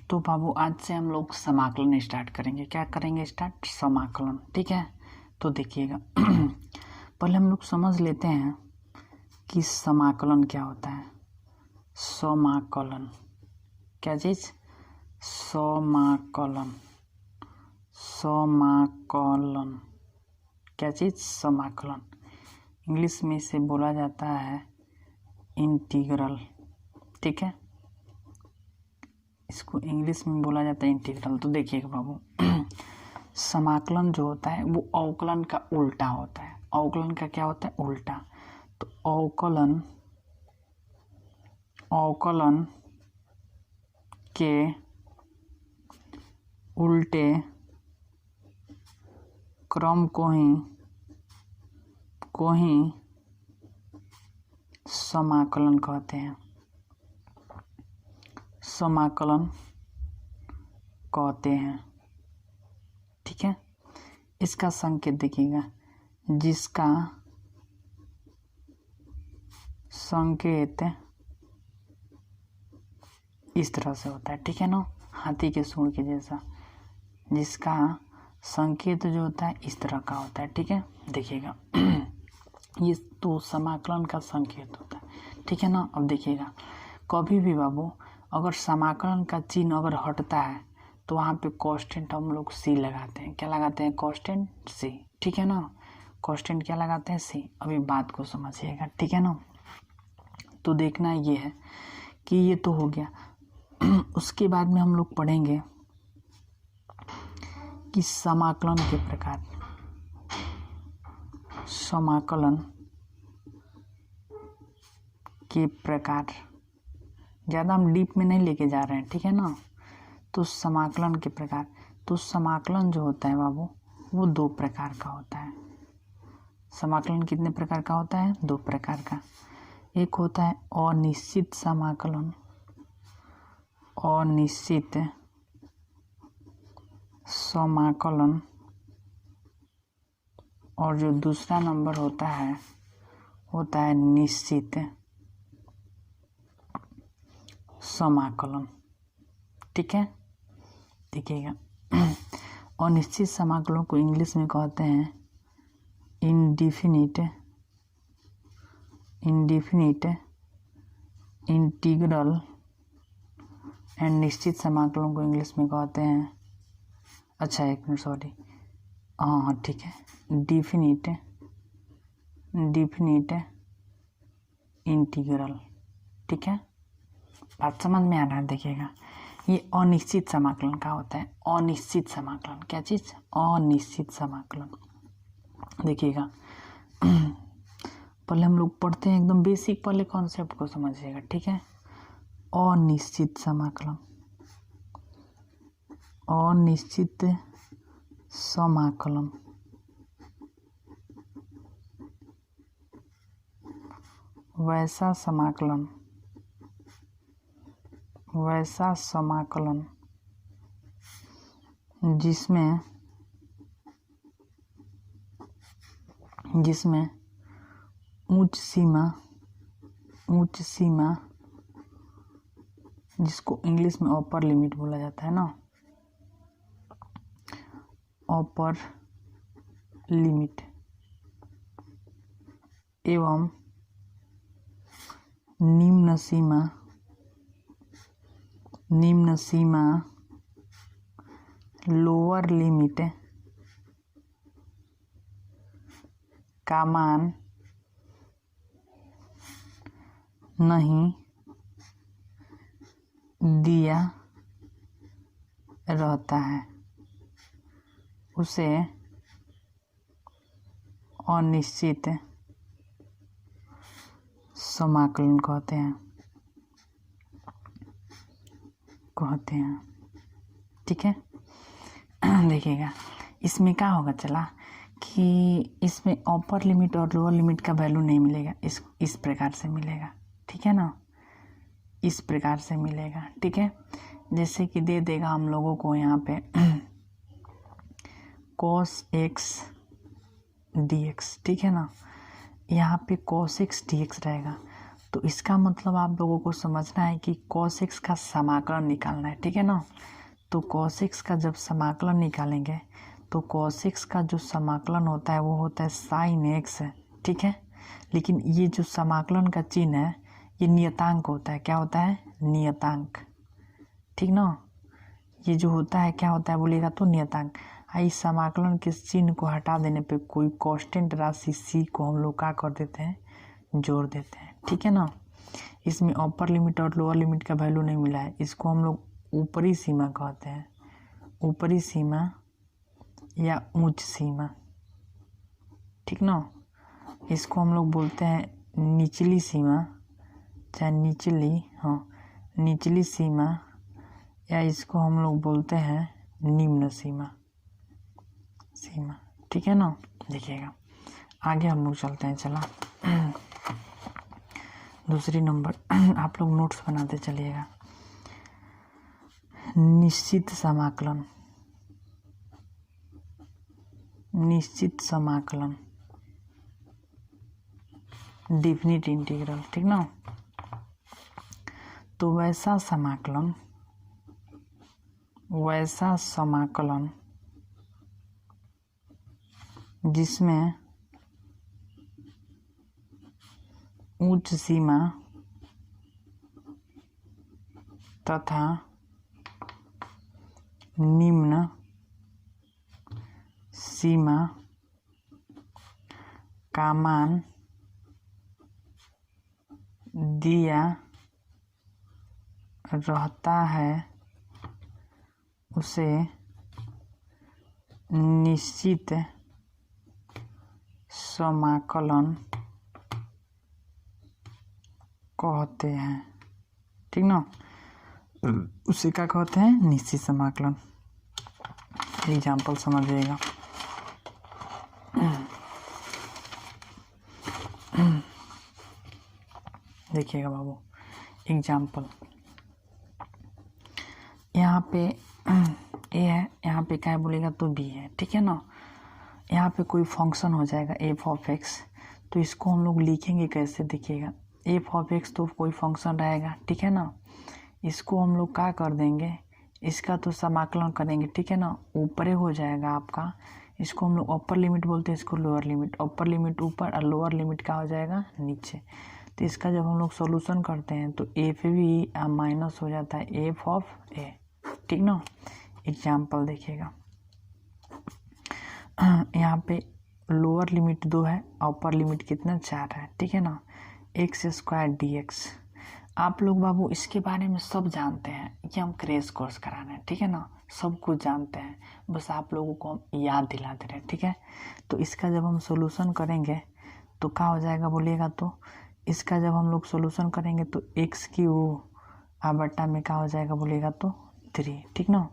तो बाबू आज से हम लोग समाकलन स्टार्ट करेंगे। क्या करेंगे? स्टार्ट समाकलन। ठीक है, तो देखिएगा पहले हम लोग समझ लेते हैं कि समाकलन क्या होता है। समाकलन क्या चीज़? समाकलन। समाकलन क्या चीज़? समाकलन। इंग्लिश में इसे बोला जाता है इंटीग्रल। ठीक है, इसको इंग्लिश में बोला जाता है इंटीग्रल। तो देखिएगा बाबू समाकलन जो होता है वो अवकलन का उल्टा होता है। अवकलन का क्या होता है? उल्टा। तो अवकलन के उल्टे क्रम को ही समाकलन कहते हैं। समाकलन कहते हैं। ठीक है, इसका संकेत देखिएगा, जिसका संकेत इस तरह से होता है। ठीक है ना, हाथी के सूंड के जैसा। जिसका संकेत जो होता है इस तरह का होता है। ठीक है, देखिएगा ये तो समाकलन का संकेत होता है। ठीक है ना। अब देखिएगा कभी भी बाबू अगर समाकलन का चिन्ह अगर हटता है तो वहाँ पे कांस्टेंट हम लोग सी लगाते हैं। क्या लगाते हैं? कांस्टेंट सी। ठीक है ना, कांस्टेंट क्या लगाते हैं? सी। अभी बात को समझिएगा। ठीक है ना, तो देखना ये है कि ये तो हो गया। उसके बाद में हम लोग पढ़ेंगे कि समाकलन के प्रकार। समाकलन के प्रकार ज़्यादा हम डीप में नहीं लेके जा रहे हैं। ठीक है ना, तो समाकलन के प्रकार। तो समाकलन जो होता है बाबू वो दो प्रकार का होता है। समाकलन कितने प्रकार का होता है? दो प्रकार का। एक होता है अनिश्चित समाकलन। अनिश्चित समाकलन। और जो दूसरा नंबर होता है निश्चित समाकलन। ठीक है, देखिएगा अनिश्चित समाकलों को इंग्लिश में कहते हैं इंडिफिनिट इंटीग्रल। एंड निश्चित समाकलों को इंग्लिश में कहते हैं, अच्छा एक मिनट सॉरी, हाँ ठीक है, डिफिनिट इंटीग्रल। ठीक है, बात समझ में आ रहा है? देखिएगा ये अनिश्चित समाकलन का होता है। अनिश्चित समाकलन क्या चीज़? अनिश्चित समाकलन। देखिएगा पहले हम लोग पढ़ते हैं एकदम बेसिक पहले कॉन्सेप्ट को समझिएगा। ठीक है, अनिश्चित समाकलन। अनिश्चित समाकलन वैसा समाकलन जिसमें उच्च सीमा जिसको इंग्लिश में अपर लिमिट बोला जाता है ना, अपर लिमिट एवं निम्न सीमा लोअर लिमिट का मान नहीं दिया रहता है, उसे अनिश्चित समाकलन कहते हैं। ठीक है, देखिएगा इसमें क्या होगा चला कि इसमें अपर लिमिट और लोअर लिमिट का वैल्यू नहीं मिलेगा। इस प्रकार से मिलेगा। ठीक है ना, इस प्रकार से मिलेगा। ठीक है, जैसे कि दे देगा हम लोगों को यहाँ पे cos x dx। ठीक है ना, यहाँ पे cos x dx रहेगा तो इसका मतलब आप लोगों को समझना है कि cos x का समाकलन निकालना है, ठीक है ना। तो cos x का जब समाकलन निकालेंगे तो cos x का जो समाकलन होता है वो होता है sin x, ठीक है। लेकिन ये जो समाकलन का चिन्ह है ये नियतांक होता है। क्या होता है? नियतांक, ठीक ना। ये जो होता है क्या होता है बोलिएगा तो नियतांक। इस समाकलन के चिन्ह को हटा देने पे कोई कांस्टेंट राशि c को हम लोग क्या कर देते हैं? जोड़ देते हैं, ठीक है ना। इसमें अपर लिमिट और लोअर लिमिट का वैल्यू नहीं मिला है, इसको हम लोग ऊपरी सीमा कहते हैं। ऊपरी सीमा या उच्च सीमा, ठीक ना। इसको हम लोग बोलते हैं निचली सीमा, चाहे निचली सीमा, या इसको हम लोग बोलते हैं निम्न सीमा, ठीक है ना। देखिएगा आगे हम लोग चलते हैं। चला दूसरी नंबर आप लोग नोट्स बनाते चलिएगा। निश्चित समाकलन डेफिनिट इंटीग्रल, ठीक ना। तो वैसा समाकलन जिसमें उच्च सीमा तथा निम्न सीमा का मान दिया रहता है उसे निश्चित समाकलन कहते हैं, ठीक ना। उसे क्या कहते हैं? निश्चित समाकलन। एग्जाम्पल समझिएगा। देखिएगा बाबू एग्जाम्पल, यहाँ पे ए है, यहाँ पे क्या बोलेगा तो बी है, ठीक है ना। यहाँ पे कोई फंक्शन हो जाएगा एफ ऑफ एक्स, तो इसको हम लोग लिखेंगे कैसे? देखिएगा एफ ऑफ एक्स तो कोई फंक्शन रहेगा, ठीक है ना। इसको हम लोग क्या कर देंगे, इसका तो समाकलन करेंगे, ठीक है ना। ऊपर हो जाएगा आपका, इसको हम लोग अपर लिमिट बोलते हैं, इसको लोअर लिमिट। अपर लिमिट ऊपर और लोअर लिमिट क्या हो जाएगा? नीचे। तो इसका जब हम लोग सॉल्यूशन करते हैं तो एफ भी माइनस हो जाता है एफ ऑफ ए, ठीक ना। एग्जाम्पल देखिएगा, यहाँ पे लोअर लिमिट 2 है, अपर लिमिट कितना? 4 है, ठीक है ना। X square d x. आप लोग बाबू इसके बारे में सब जानते हैं, ये हम क्रैश कोर्स करा रहे हैं, ठीक है ना। सब कुछ जानते हैं, बस आप लोगों को हम याद दिलाते रहे, ठीक है। तो इसका जब हम सॉल्यूशन करेंगे तो क्या हो जाएगा बोलिएगा तो, इसका जब हम लोग सॉल्यूशन करेंगे तो एक्स क्यूब बट्टा में क्या हो जाएगा बोलिएगा तो 3, ठीक ना।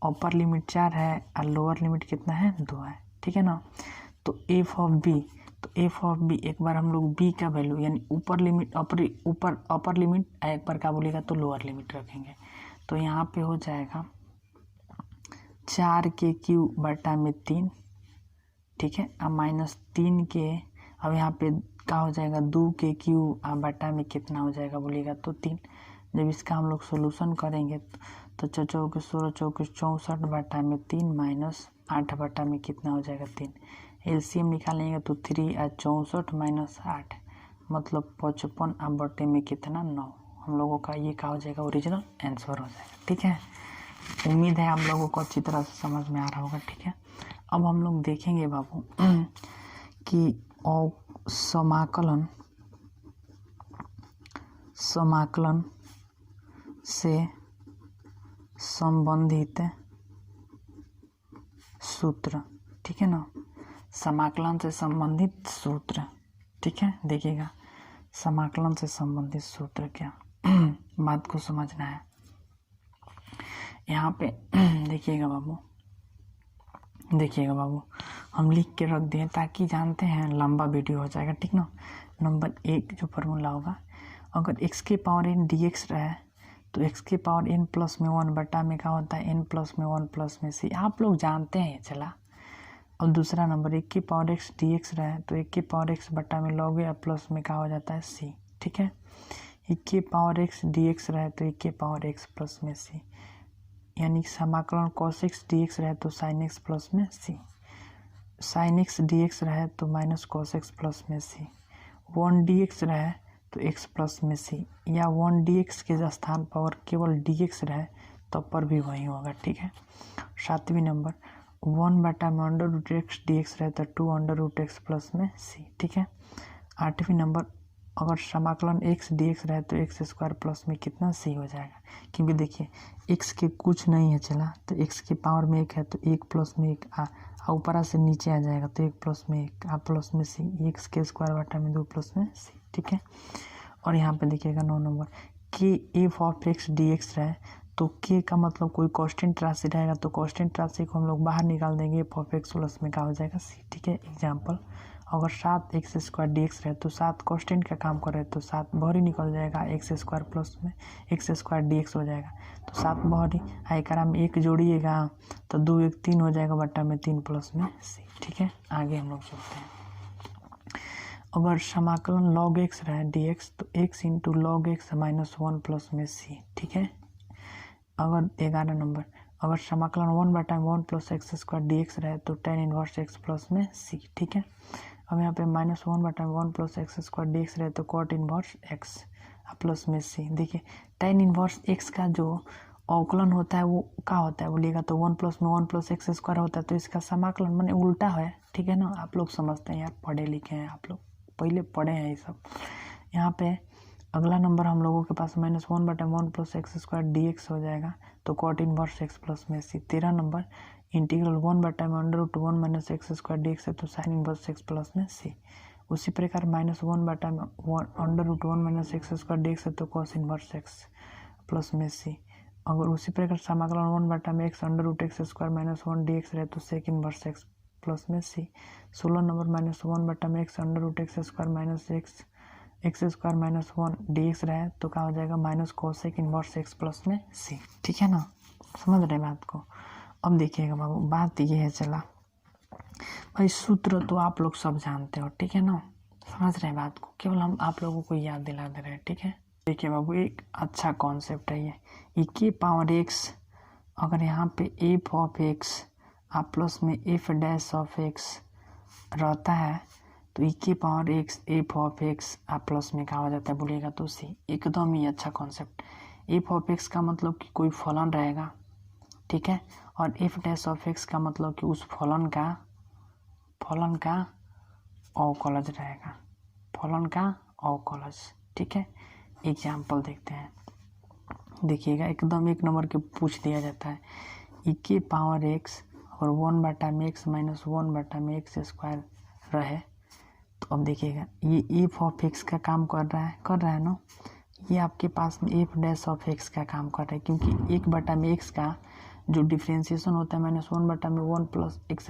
अपर लिमिट 4 है और लोअर लिमिट कितना है? 2 है, ठीक है ना। तो एफ ऑफ बी, तो एफ ऑफ बी एक बार हम लोग बी का वैल्यू यानी ऊपर लिमिट अपर लिमिट, एक बार क्या बोलेगा तो लोअर लिमिट रखेंगे। तो यहाँ पे हो जाएगा 4 के क्यूब बटा में 3, ठीक है। अब माइनस 3 के, अब यहाँ पे क्या हो जाएगा 2 के क्यूब बटा में कितना हो जाएगा बोलिएगा तो 3। जब इसका हम लोग सोल्यूशन करेंगे तो 4 चौके 16 चौके 64 बटा में 3 माइनस 8 बटा में कितना हो जाएगा 3। एलसीएम निकालेंगे तो 3 और 64 माइनस 8 मतलब 55 अब बटे में कितना 9। हम लोगों का ये क्या हो जाएगा? ओरिजिनल आंसर हो जाएगा, ठीक है। उम्मीद है आप लोगों को अच्छी तरह से समझ में आ रहा होगा, ठीक है। अब हम लोग देखेंगे बाबू कि समाकलन से संबंधित सूत्र, ठीक है ना। समाकलन से संबंधित सूत्र, ठीक है। देखिएगा समाकलन से संबंधित सूत्र क्या बात को समझना है। यहाँ पे देखिएगा बाबू हम लिख के रख दिए ताकि जानते हैं लंबा वीडियो हो जाएगा, ठीक ना। नंबर 1 जो फार्मूला होगा, अगर x के पावर n dx रहे तो x के पावर n प्लस में 1 बटा में क्या होता है? n प्लस में 1 प्लस में c, आप लोग जानते हैं। चला अब दूसरा नंबर 1 के पावर x dx रहे तो 1 के पावर x बटा में log a प्लस में क्या हो जाता है? c, ठीक है। ई के पावर एक्स डी एक्स रहे तो ई के पावर एक्स प्लस में सी, यानी समाकलन कॉस एक्स डी एक्स रहे तो साइन एक्स प्लस में सी, साइन एक्स डी एक्स रहे तो माइनस कॉस एक्स प्लस में सी, 1 डी एक्स रहे तो एक्स प्लस में सी, या 1 डी एक्स के स्थान पर अगर केवल डी एक्स रहे तब पर भी वही होगा। ठीक है। 7वीं नंबर 1/में under root x d x रहे तो 2 अंडर रूट एक्स प्लस में सी। ठीक है। 8वीं नंबर अगर समाकलन एक्स डी एक्स रहे तो एक्स स्क्वायर प्लस में कितना सी हो जाएगा, क्योंकि देखिए एक्स के कुछ नहीं है चला, तो एक्स की पावर में 1 है तो 1 प्लस में 1 ऊपर से नीचे आ जाएगा तो 1 प्लस में 1 प्लस में सी, एक्स के स्क्वायर बटा में 2 प्लस में सी। ठीक है। और यहाँ पे देखिएगा 9 नंबर के F of x d x रहे तो के का मतलब कोई कांस्टेंट राशि रहेगा तो कांस्टेंट राशि को हम लोग बाहर निकाल देंगे, एफ ऑफ एक्स प्लस में क्या हो जाएगा सी। ठीक है। एग्जाम्पल अगर 7 एक्स स्क्वायर डी एक्स रहे तो 7 कांस्टेंट का काम कर रहे तो 7 बाहरी निकल जाएगा, एक्स स्क्वायर प्लस में एक्स स्क्वायर डी एक्स हो जाएगा तो 7 बाहरी आयकरा में 1 जोड़िएगा तो 2 1 3 हो जाएगा बट्टा में 3 प्लस में सी। ठीक है। आगे हम लोग चलते हैं। अगर समाकलन लॉग एक्स रहे डी एक्स तो x into log x minus 1 plus में सी। ठीक है। अगर 11 नंबर अगर समाकलन 1/1 plus x square d x रहे तो tan इनवर्स एक्स प्लस में सी। ठीक है। अब यहाँ पे -1/1 plus x square d x रहे तो cot इनवर्स एक्स प्लस में सी। देखिए tan इनवर्स एक्स का जो अवकलन होता है वो क्या होता है बोलिएगा तो 1 प्लस में 1 प्लस एक्स स्क्वायर होता है, तो इसका समाकलन माने उल्टा है। ठीक है ना, आप लोग समझते हैं यार, पढ़े लिखे हैं आप लोग, पहले पढ़े हैं ये सब। यहाँ पे अगला नंबर हम लोगों के पास -1/1 plus x square d x हो जाएगा तो cot इनवर्स एक्स प्लस में सी। 13 number integral 1/√1 minus x square d x है तो साइन इनवर्स एक्स प्लस में सी। उसी प्रकार -1/√1 minus x square d x है तो कॉस इनवर्स एक्स प्लस में सी। अगर उसी प्रकार समाकलन 1/x under root x square minus 1 d x रहे तो सेक इनवर्स एक्स प्लस में सी। 16 number -1/x under root x square minus x square minus 1 d x रहे तो क्या हो जाएगा minus cosec inverse x plus में सी। ठीक है ना, समझ रहे बात को। अब देखिएगा बाबू, बात ये है चला भाई, सूत्र तो आप लोग सब जानते हो। ठीक है ना, समझ रहे बात को, केवल हम आप लोगों को याद दिला दे रहे हैं। ठीक है। देखिए बाबू, एक अच्छा कॉन्सेप्ट है ये, ई के पावर एक्स अगर यहाँ पे एफ ऑफ एक्स आप प्लस में एफ डैश ऑफ एक्स रहता है तो ई के power x F of x आप प्लस में क्या हो जाता है बोलिएगा तो सी। एकदम ही अच्छा कॉन्सेप्ट। एफ ऑफ एक्स का मतलब कि कोई फलन रहेगा, ठीक है, और एफ डैश ऑफ एक्स का मतलब कि उस फलन का अवकलज रहेगा, फलन का अवकलज। ठीक है। एग्जाम्पल देखते हैं, देखिएगा एकदम 1 नंबर के पूछ दिया जाता है, ई के पावर एक्स और 1/x माइनस 1/x स्क्वायर रहे तो अब देखिएगा ये एफ ऑफ एक्स का काम कर रहा है ना, ये आपके पास में एफ डैश ऑफ एक्स का काम कर रहा है, क्योंकि 1/x का जो डिफ्रेंशिएशन होता है -1/1 प्लस एक्स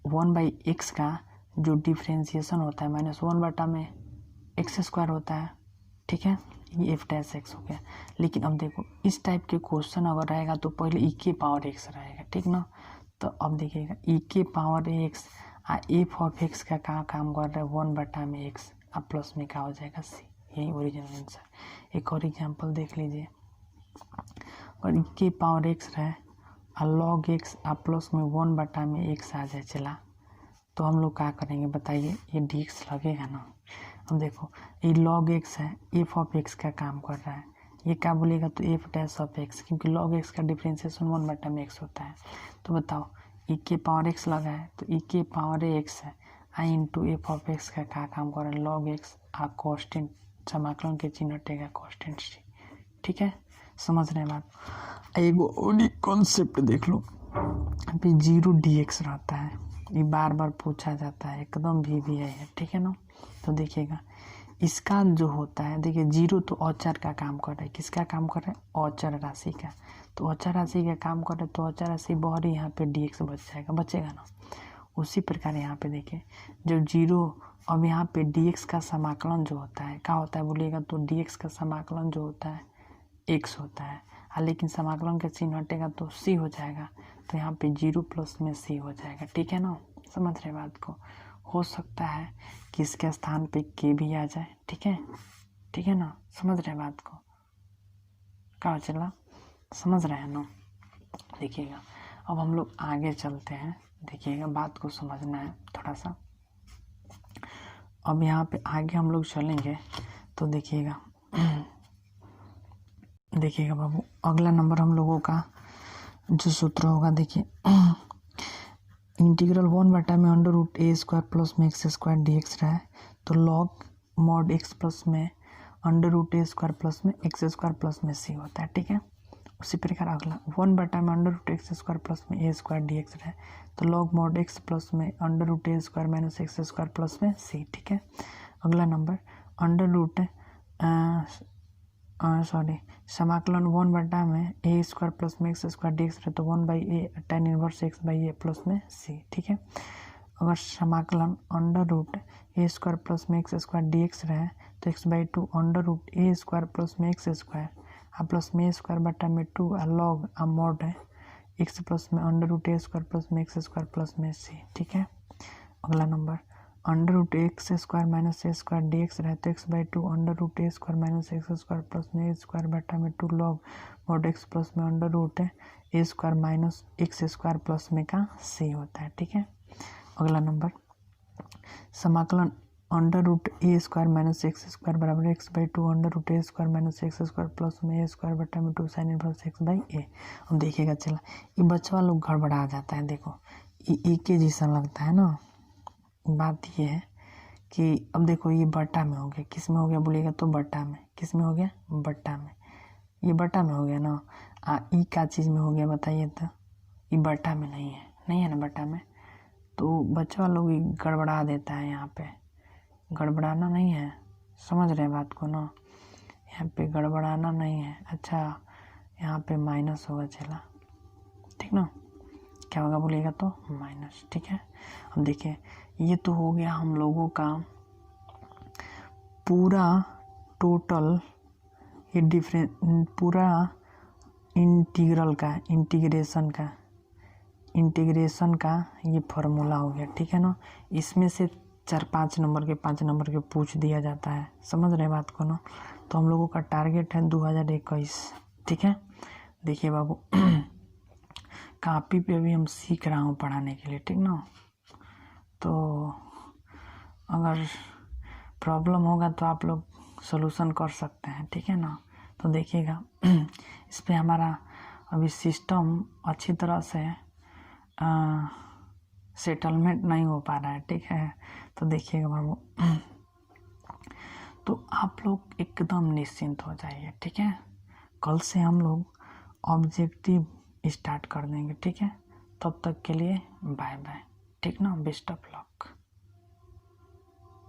1/x का जो डिफ्रेंशिएशन होता है -1/x स्क्वायर होता है। ठीक है, ये एफ डैश एक्स हो गया। लेकिन अब देखो इस टाइप के क्वेश्चन अगर रहेगा तो पहले ई के पावर एक्स रहेगा, ठीक ना। तो अब देखिएगा ई के power x F of x का क्या काम कर रहा है 1/x अब प्लस में क्या हो जाएगा सी, यही ओरिजिनल आंसर। एक और एग्जांपल देख लीजिए, और ई के पावर एक्स रहे लॉग एक्स आप प्लस में 1/x आ जाए चला तो हम लोग क्या करेंगे बताइए, ये dx लगेगा ना। अब देखो ये log x है, एफ ऑफ एक्स का काम कर रहा है, ये क्या बोलेगा तो एफ डैश ऑफ एक्स, क्योंकि log x का डिफ्रेंशिएशन 1/x होता है। तो बताओ ई के पावर एक्स लगा है तो ई के पावर एक्स है आई इंटू एफ ऑफ एक्स का क्या काम कर रहा है log x कॉन्स्टेंट, समाकलन के चिन्ह हटेगा कॉन्स्टेंट सी। ठीक है, समझ रहे हैं बात। एगो और कॉन्सेप्ट देख लो, अभी 0 dx रहता है, ये बार बार पूछा जाता है, एकदम भी है। ठीक है ना। तो देखिएगा इसका जो होता है, देखिए 0 तो अचर का काम कर रहा है, किसका काम कर रहा है अचर राशि का, तो अचर राशि का काम कर रहे तो अचर राशि बाहरी यहाँ पे dx बचेगा ना। उसी प्रकार यहाँ पे देखिए जब 0 अब यहाँ पे dx का समाकलन जो होता है क्या होता है बोलिएगा तो dx का समाकलन जो होता है x होता है, लेकिन समाकलन का चिन्ह हटेगा तो c हो जाएगा, तो यहाँ पे 0 प्लस में c हो जाएगा। ठीक है ना, समझ रहे बात को। हो सकता है कि इसके स्थान पे के भी आ जाए। ठीक है ना, समझ रहे बात को, क्या चला, समझ रहे हैं ना। देखिएगा अब हम लोग आगे चलते हैं, देखिएगा बात को समझना है थोड़ा सा। अब यहाँ पे आगे हम लोग चलेंगे तो देखिएगा बाबू, अगला नंबर हम लोगों का जो सूत्र होगा, देखिए इंटीग्रल 1 में under root a square plus में एक्स स्क्वायर डी एक्स रहा है, तो लॉग मॉड एक्स प्लस में under root a square plus में एक्स स्क्वायर प्लस में सी होता है। ठीक है, उसी प्रकार अगला 1 में under root x square plus में ए स्क्वायर डी एक्स रहा है, तो लॉग मॉड एक्स प्लस में under root a square minus x square plus में सी। ठीक है, अगला नंबर अंडर रूट समाकलन 1 में ए स्क्वायर प्लस में एक्स स्क्वायर डी एक्स रहे, तो 1/a tan inverse x by A plus में सी। ठीक है, अगर समाकलन under root a square plus में एक्स स्क्वायर डी एक्स रहे तो x/2 under root a square plus में एक्स स्क्वायर प्लस में ए स्क्वायर बटा में 2 लॉग मॉड है एक्स प्लस में under root a square plus में एक्स स्क्वायर प्लस में सी। ठीक है, अगला number under root x square minus a square d x रहे तो x/2 under root a square minus x square plus में ए स्क्वायर बटा में 2 लॉग मॉड एक्स प्लस में under root a square minus x square plus में का सी होता है। ठीक है, अगला नंबर समाकलन under root a square minus x square बराबर x/2 under root a square minus x square plus में ए स्क्वायर बटा में 2 sine inverse x by a. अब देखिएगा चला, ये बच्चा लोग गड़बड़ा जाता है, देखो ये एक ही जैसा लगता है ना। बात ये है कि अब देखो ये बटा में हो गया, किस में हो गया बोलिएगा तो बटा में, किस में हो गया बटा में, ये बटा में हो गया ना। ई क्या चीज़ में हो गया बताइए तो, ये बटा में नहीं है ना बटा में, तो बच्चा लोग गड़बड़ा देता है। यहाँ पे गड़बड़ाना नहीं है, समझ रहे बात को ना, यहाँ पे गड़बड़ाना नहीं है। अच्छा यहाँ पे माइनस होगा, चला ठीक ना, क्या होगा बोलिएगा तो माइनस। ठीक है, अब देखिए ये तो हो गया हम लोगों का पूरा टोटल, ये पूरा इंटीग्रल का इंटीग्रेशन का ये फॉर्मूला हो गया। ठीक है ना, इसमें से 4-5 नंबर के 5 नंबर के पूछ दिया जाता है, समझ रहे बात को ना। तो हम लोगों का टारगेट है 2021। ठीक है, देखिए बाबू कापी पे भी हम सीख रहा हूँ पढ़ाने के लिए, ठीक ना। तो अगर प्रॉब्लम होगा तो आप लोग सॉल्यूशन कर सकते हैं, ठीक है ना। तो देखिएगा इस पे हमारा अभी सिस्टम अच्छी तरह से सेटलमेंट नहीं हो पा रहा है, ठीक है। तो देखिएगा बाबू तो आप लोग एकदम निश्चिंत हो जाइए, ठीक है। कल से हम लोग ऑब्जेक्टिव स्टार्ट कर देंगे, ठीक है। तब तक के लिए बाय बाय, ठीक ना, बेस्ट ऑफ लक।